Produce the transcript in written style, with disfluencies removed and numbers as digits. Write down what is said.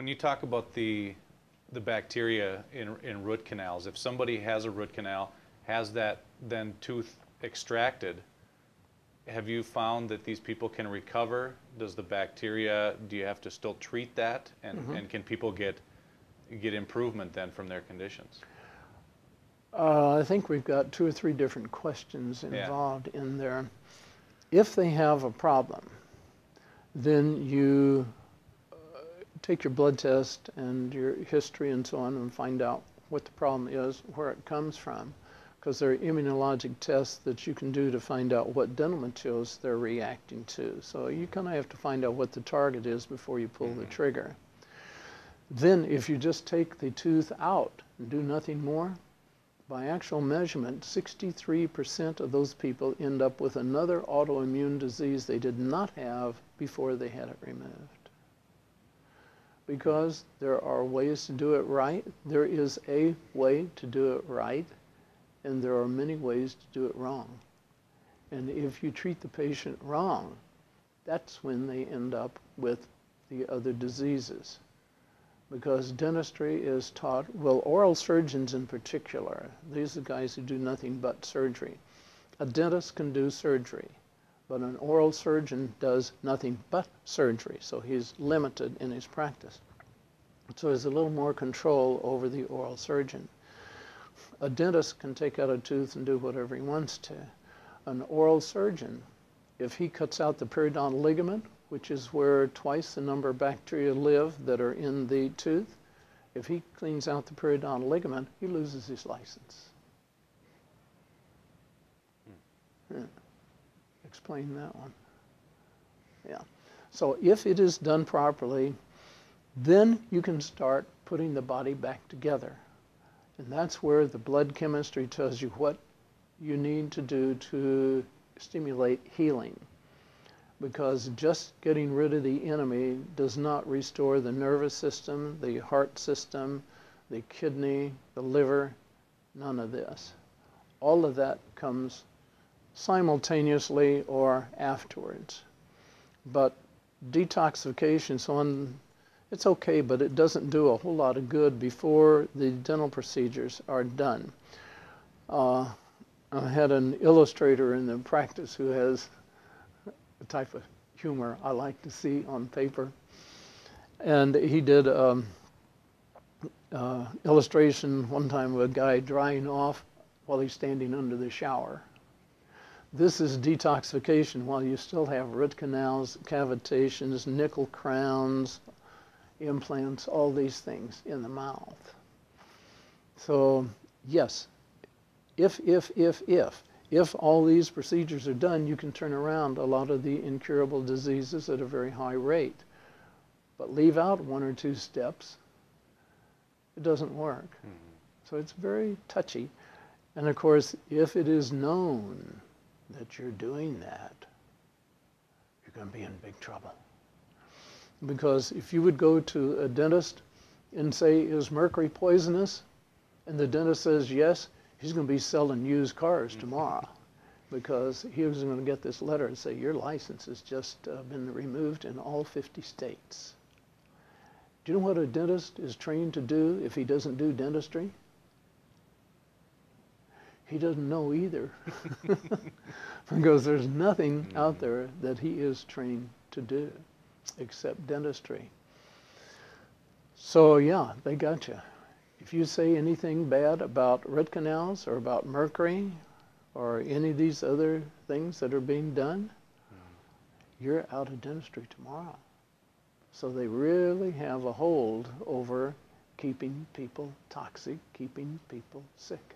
When you talk about the bacteria in root canals, if somebody has a root canal, has that then tooth extracted, have you found that these people can recover? Does the bacteria, do you have to still treat that? And can people get improvement then from their conditions? I think we've got 2 or 3 different questions involved in there. If they have a problem, then you take your blood test and your history and so on and find out what the problem is, where it comes from, because there are immunologic tests that you can do to find out what dental materials they're reacting to. So you kind of have to find out what the target is before you pull the trigger. Then if you just take the tooth out and do nothing more, by actual measurement, 63% of those people end up with another autoimmune disease they did not have before they had it removed. Because there are ways to do it right. There is a way to do it right, and there are many ways to do it wrong. And if you treat the patient wrong, that's when they end up with the other diseases. Because dentistry is taught, well, oral surgeons in particular, these are guys who do nothing but surgery. A dentist can do surgery, but an oral surgeon does nothing but surgery, so he's limited in his practice. So there's a little more control over the oral surgeon. A dentist can take out a tooth and do whatever he wants to. An oral surgeon, if he cuts out the periodontal ligament, which is where twice the number of bacteria live that are in the tooth, if he cleans out the periodontal ligament, he loses his license. Explain that one. Yeah. So if it is done properly, then you can start putting the body back together. And that's where the blood chemistry tells you what you need to do to stimulate healing. Because just getting rid of the enemy does not restore the nervous system, the heart system, the kidney, the liver, none of this. All of that comes simultaneously or afterwards. But detoxification, so on, it's okay, but it doesn't do a whole lot of good before the dental procedures are done. I had an illustrator in the practice who has the type of humor I like to see on paper. And he did illustration one time of a guy drying off while he's standing under the shower. This is detoxification while you still have root canals, cavitations, nickel crowns, implants, all these things in the mouth. So yes, if all these procedures are done, you can turn around a lot of the incurable diseases at a very high rate. But leave out 1 or 2 steps, it doesn't work. So it's very touchy. And of course, if it is known that you're doing that, you're going to be in big trouble. Because if you would go to a dentist and say, is mercury poisonous? And the dentist says yes, he's going to be selling used cars tomorrow, because he was going to get this letter and say, your license has just been removed in all 50 states. Do you know what a dentist is trained to do if he doesn't do dentistry? He doesn't know either. Because there's nothing out there that he is trained to do except dentistry. So yeah, they got you. If you say anything bad about root canals or about mercury or any of these other things that are being done, you're out of dentistry tomorrow. So they really have a hold over keeping people toxic, keeping people sick.